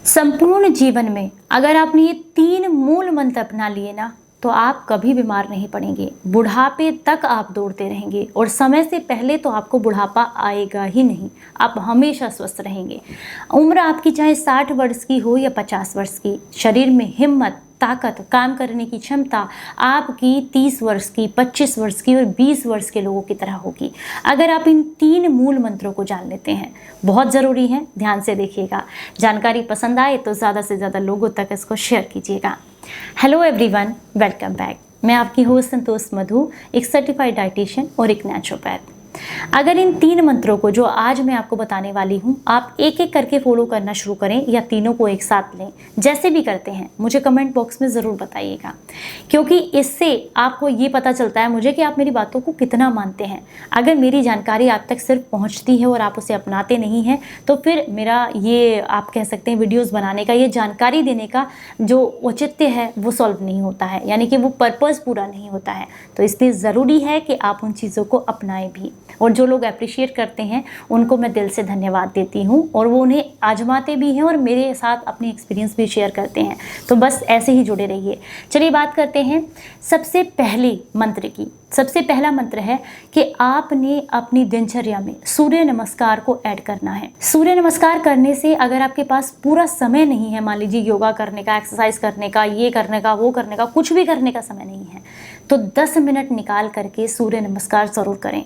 संपूर्ण जीवन में अगर आपने ये 3 मूल मंत्र अपना लिए ना, तो आप कभी बीमार नहीं पड़ेंगे। बुढ़ापे तक आप दौड़ते रहेंगे और समय से पहले तो आपको बुढ़ापा आएगा ही नहीं। आप हमेशा स्वस्थ रहेंगे। उम्र आपकी चाहे 60 वर्ष की हो या 50 वर्ष की, शरीर में हिम्मत, ताकत, काम करने की क्षमता आपकी 30 वर्ष की, 25 वर्ष की और 20 वर्ष के लोगों की तरह होगी, अगर आप इन 3 मूल मंत्रों को जान लेते हैं। बहुत ज़रूरी है, ध्यान से देखिएगा। जानकारी पसंद आए तो ज़्यादा से ज़्यादा लोगों तक इसको शेयर कीजिएगा। Hello everyone, welcome back. मैं आपकी होस्ट संतोष मधु, एक सर्टिफाइड डाइटिशियन और एक नेचुरोपैथ। अगर इन 3 मंत्रों को जो आज मैं आपको बताने वाली हूँ, आप एक एक करके फॉलो करना शुरू करें या तीनों को एक साथ लें, जैसे भी करते हैं मुझे कमेंट बॉक्स में ज़रूर बताइएगा, क्योंकि इससे आपको ये पता चलता है मुझे कि आप मेरी बातों को कितना मानते हैं। अगर मेरी जानकारी आप तक सिर्फ पहुँचती है और आप उसे अपनाते नहीं हैं, तो फिर मेरा ये आप कह सकते हैं वीडियोज़ बनाने का, ये जानकारी देने का जो औचित्य है वो सॉल्व नहीं होता है, यानी कि वो पर्पज़ पूरा नहीं होता है। तो इसलिए ज़रूरी है कि आप उन चीज़ों को अपनाएं भी, और जो लोग अप्रिशिएट करते हैं उनको मैं दिल से धन्यवाद देती हूँ, और वो उन्हें आजमाते भी हैं और मेरे साथ अपनी एक्सपीरियंस भी शेयर करते हैं। तो बस ऐसे ही जुड़े रहिए। चलिए बात करते हैं सबसे पहले मंत्र की। सबसे पहला मंत्र है कि आपने अपनी दिनचर्या में सूर्य नमस्कार को ऐड करना है। सूर्य नमस्कार करने से अगर आपके पास पूरा समय नहीं है, मान लीजिए योगा करने का, एक्सरसाइज करने का, ये करने का, वो करने का, कुछ भी करने का समय नहीं है, तो 10 मिनट निकाल करके सूर्य नमस्कार ज़रूर करें।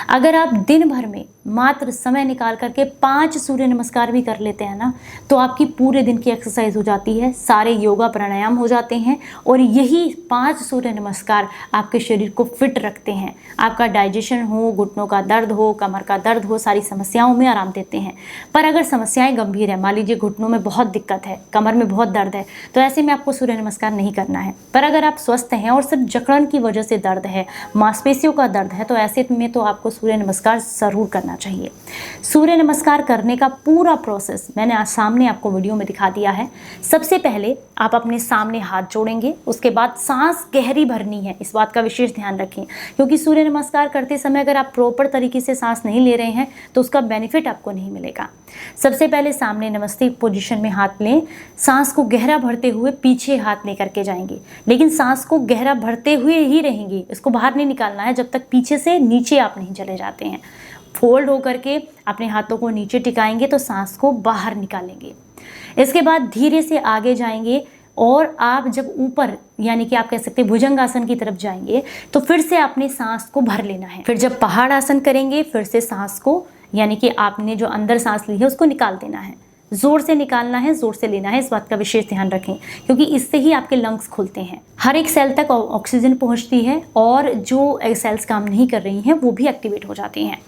अगर आप दिन भर में मात्र समय निकाल करके 5 सूर्य नमस्कार भी कर लेते हैं ना, तो आपकी पूरे दिन की एक्सरसाइज हो जाती है, सारे योगा प्राणायाम हो जाते हैं, और यही 5 सूर्य नमस्कार आपके शरीर को फिट रखते हैं। आपका डाइजेशन हो, घुटनों का दर्द हो, कमर का दर्द हो, सारी समस्याओं में आराम देते हैं। पर अगर समस्याएं गंभीर है, मान लीजिए घुटनों में बहुत दिक्कत है, कमर में बहुत दर्द है, तो ऐसे में आपको सूर्य नमस्कार नहीं करना है। पर अगर आप स्वस्थ हैं और सिर्फ जकड़न की वजह से दर्द है, मांसपेशियों का दर्द है, तो ऐसे में तो आपको सूर्य नमस्कार ज़रूर करना चाहिए। सूर्य नमस्कार करने का पूरा प्रोसेस मैंने आज सामने आपको वीडियो में दिखा दिया है। सबसे पहले आप अपने सामने हाथ जोड़ेंगे, उसके बाद सांस गहरी भरनी है। इस बात का विशेष ध्यान रखें, क्योंकि सूर्य नमस्कार करते समय अगर आप प्रॉपर तरीके से सांस नहीं ले रहे हैं तो उसका बेनिफिट आपको नहीं मिलेगा। सबसे पहले सामने नमस्ते पोजीशन में हाथ लें, सांस को गहरा भरते हुए पीछे हाथ लेकर के जाएंगे, लेकिन सांस को गहरा भरते हुए ही रहेंगे, इसको बाहर नहीं निकालना है जब तक पीछे से नीचे आप नहीं चले जाते हैं। फोल्ड होकर के अपने हाथों को नीचे टिकाएंगे तो सांस को बाहर निकालेंगे। इसके बाद धीरे से आगे जाएंगे, और आप जब ऊपर यानी कि आप कह सकते हैं भुजंग आसन की तरफ जाएंगे, तो फिर से आपने सांस को भर लेना है। फिर जब पहाड़ आसन करेंगे, फिर से सांस को यानी कि आपने जो अंदर सांस ली है उसको निकाल देना है। जोर से निकालना है, जोर से लेना है, इस बात का विशेष ध्यान रखें, क्योंकि इससे ही आपके लंग्स खुलते हैं। हर एक सेल तक ऑक्सीजन पहुंचती है, और जो सेल्स काम नहीं कर रही हैं वो भी एक्टिवेट हो जाती हैं।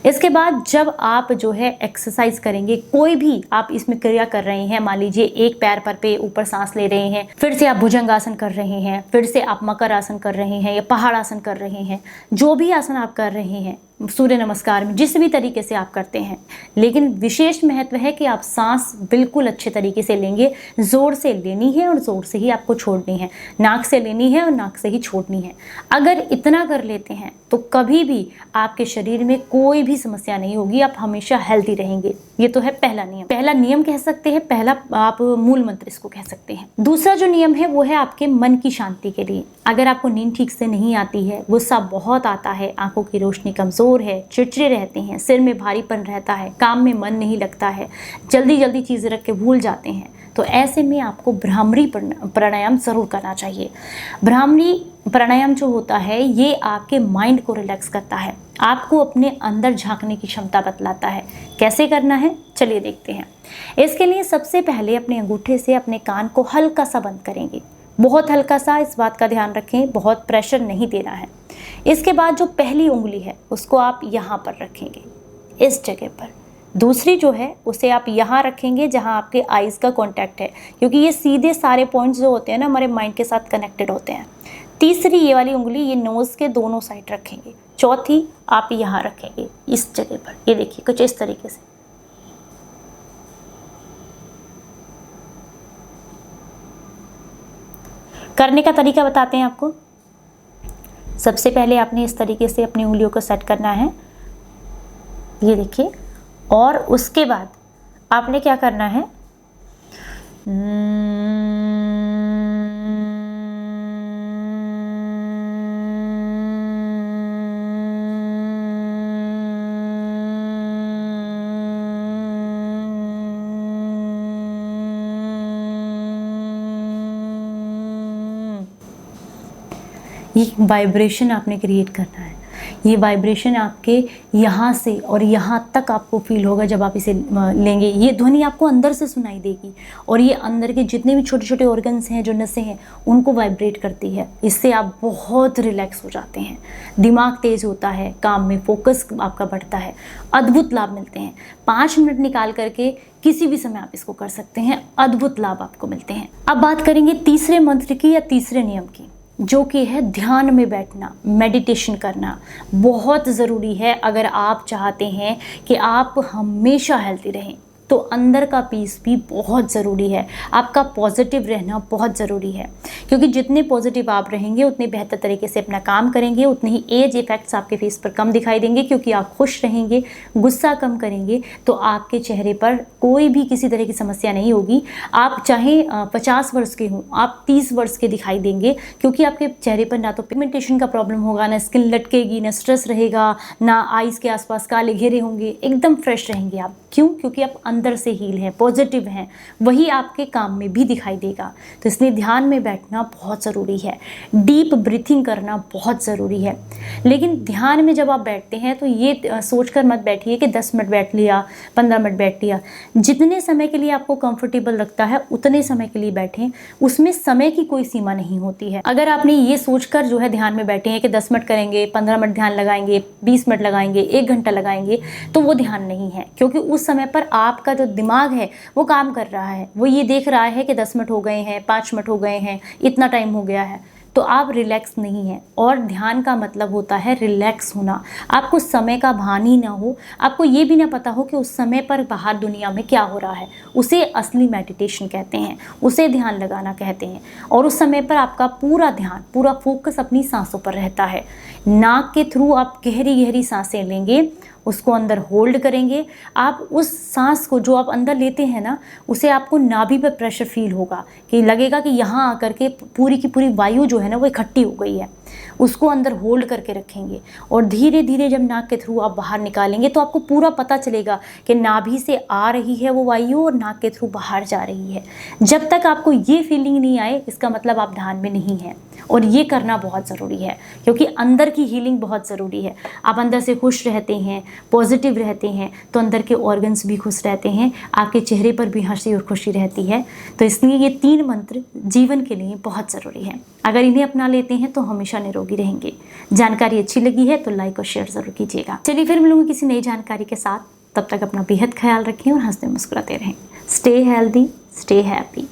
इसके बाद जब आप जो है एक्सरसाइज करेंगे, कोई भी आप इसमें क्रिया कर रहे हैं, मान लीजिए एक पैर पर पे ऊपर सांस ले रहे हैं, फिर से आप भुजंग आसन कर रहे हैं, फिर से आप मकर आसन कर रहे हैं या पहाड़ आसन कर रहे हैं, जो भी आसन आप कर रहे हैं सूर्य नमस्कार में, जिस भी तरीके से आप करते हैं, लेकिन विशेष महत्व है कि आप सांस बिल्कुल अच्छे तरीके से लेंगे। जोर से लेनी है और जोर से ही आपको छोड़नी है, नाक से लेनी है और नाक से ही छोड़नी है। अगर इतना कर लेते हैं तो कभी भी आपके शरीर में कोई भी समस्या नहीं होगी, आप हमेशा हेल्दी रहेंगे। ये तो है पहला नियम। पहला नियम कह सकते हैं, पहला आप मूल मंत्र इसको कह सकते हैं। दूसरा जो नियम है वो है आपके मन की शांति के लिए। अगर आपको नींद ठीक से नहीं आती है, गुस्सा बहुत आता है, आंखों की रोशनी कमजोर है, चिड़चिड़े रहते हैं, सिर में भारीपन रहता है, काम में मन नहीं लगता है, जल्दी जल्दी चीज़ें रख के भूल जाते हैं, तो ऐसे में आपको भ्रामरी प्राणायाम ज़रूर करना चाहिए। भ्रामरी प्राणायाम जो होता है ये आपके माइंड को रिलैक्स करता है, आपको अपने अंदर झांकने की क्षमता बतलाता है। कैसे करना है चलिए देखते हैं। इसके लिए सबसे पहले अपने अंगूठे से अपने कान को हल्का सा बंद करेंगे, बहुत हल्का सा, इस बात का ध्यान रखें, बहुत प्रेशर नहीं देना है। इसके बाद जो पहली उंगली है उसको आप यहाँ पर रखेंगे, इस जगह पर। दूसरी जो है उसे आप यहाँ रखेंगे जहाँ आपके आईज़ का कांटेक्ट है, क्योंकि ये सीधे सारे पॉइंट्स जो होते हैं ना हमारे माइंड के साथ कनेक्टेड होते हैं। तीसरी ये वाली उंगली ये नोज़ के दोनों साइड रखेंगे। चौथी आप यहाँ रखेंगे इस जगह पर, ये देखिए कुछ इस तरीके से। करने का तरीका बताते हैं आपको। सबसे पहले आपने इस तरीके से अपनी उंगलियों को सेट करना है, ये देखिए, और उसके बाद आपने क्या करना है, ये वाइब्रेशन आपने क्रिएट करना है। ये वाइब्रेशन आपके यहाँ से और यहाँ तक आपको फील होगा जब आप इसे लेंगे। ये ध्वनि आपको अंदर से सुनाई देगी और ये अंदर के जितने भी छोटे छोटे ऑर्गन्स हैं, जो नसें हैं, उनको वाइब्रेट करती है। इससे आप बहुत रिलैक्स हो जाते हैं, दिमाग तेज होता है, काम में फोकस आपका बढ़ता है, अद्भुत लाभ मिलते हैं। 5 मिनट निकाल करके किसी भी समय आप इसको कर सकते हैं, अद्भुत लाभ आपको मिलते हैं। अब बात करेंगे तीसरे मंत्र की या तीसरे नियम की, जो कि है ध्यान में बैठना, मेडिटेशन करना। बहुत ज़रूरी है अगर आप चाहते हैं कि आप हमेशा हेल्दी रहें, तो अंदर का पीस भी बहुत ज़रूरी है। आपका पॉजिटिव रहना बहुत ज़रूरी है, क्योंकि जितने पॉजिटिव आप रहेंगे उतने बेहतर तरीके से अपना काम करेंगे, उतने ही एज इफ़ेक्ट्स आपके फेस पर कम दिखाई देंगे, क्योंकि आप खुश रहेंगे, गुस्सा कम करेंगे, तो आपके चेहरे पर कोई भी किसी तरह की समस्या नहीं होगी। आप चाहे 50 वर्ष के हों, आप 30 वर्ष के दिखाई देंगे, क्योंकि आपके चेहरे पर ना तो पिगमेंटेशन का प्रॉब्लम होगा, ना स्किन लटकेगी, ना स्ट्रेस रहेगा, ना आइज़ के आसपास काले घेरे होंगे, एकदम फ्रेश रहेंगे आप। क्यों? क्योंकि आप अंदर से हील हैं, पॉजिटिव हैं, वही आपके काम में भी दिखाई देगा। तो इसलिए ध्यान में बैठना बहुत ज़रूरी है, डीप ब्रीथिंग करना बहुत ज़रूरी है। लेकिन ध्यान में जब आप बैठते हैं तो ये सोचकर मत बैठिए कि 10 मिनट बैठ लिया, 15 मिनट बैठ लिया। जितने समय के लिए आपको कंफर्टेबल लगता है उतने समय के लिए बैठें, उसमें समय की कोई सीमा नहीं होती है। अगर आपने ये सोचकर जो है ध्यान में बैठे हैं कि 10 मिनट करेंगे, 15 मिनट ध्यान लगाएंगे, 20 मिनट लगाएंगे, 1 घंटा लगाएंगे, तो वो ध्यान नहीं है, क्योंकि उस समय पर आपका जो दिमाग है वो काम कर रहा है, वो ये देख रहा है कि 10 मिनट हो गए हैं, 5 मिनट हो गए हैं, इतना टाइम हो गया है, तो आप रिलैक्स नहीं हैं। और ध्यान का मतलब होता है रिलैक्स होना। आपको समय का भान ही ना हो, आपको ये भी ना पता हो कि उस समय पर बाहर दुनिया में क्या हो रहा है, उसे असली मेडिटेशन कहते हैं, उसे ध्यान लगाना कहते हैं। और उस समय पर आपका पूरा ध्यान, पूरा फोकस अपनी सांसों पर रहता है। नाक के थ्रू आप गहरी गहरी सांसें लेंगे, उसको अंदर होल्ड करेंगे। आप उस सांस को जो आप अंदर लेते हैं ना, उसे आपको नाभि पर प्रेशर फील होगा, कि लगेगा कि यहाँ आकर के पूरी की पूरी वायु जो है ना वो इकट्ठी हो गई है। उसको अंदर होल्ड करके रखेंगे और धीरे धीरे जब नाक के थ्रू आप बाहर निकालेंगे तो आपको पूरा पता चलेगा कि नाभि से आ रही है वो वायु और नाक के थ्रू बाहर जा रही है। जब तक आपको ये फीलिंग नहीं आए, इसका मतलब आप ध्यान में नहीं हैं। और ये करना बहुत ज़रूरी है, क्योंकि अंदर की हीलिंग बहुत ज़रूरी है। आप अंदर से खुश रहते हैं, पॉजिटिव रहते हैं, तो अंदर के ऑर्गन्स भी खुश रहते हैं, आपके चेहरे पर भी हंसी और खुशी रहती है। तो इसलिए ये 3 मंत्र जीवन के लिए बहुत ज़रूरी है। अगर इन्हें अपना लेते हैं तो हमेशा निरोगी रहेंगे। जानकारी अच्छी लगी है तो लाइक और शेयर ज़रूर कीजिएगा। चलिए फिर मिलूंगी किसी नई जानकारी के साथ। तब तक अपना बेहद ख्याल रखें और हंसते मुस्कुराते रहें। Stay healthy, stay happy.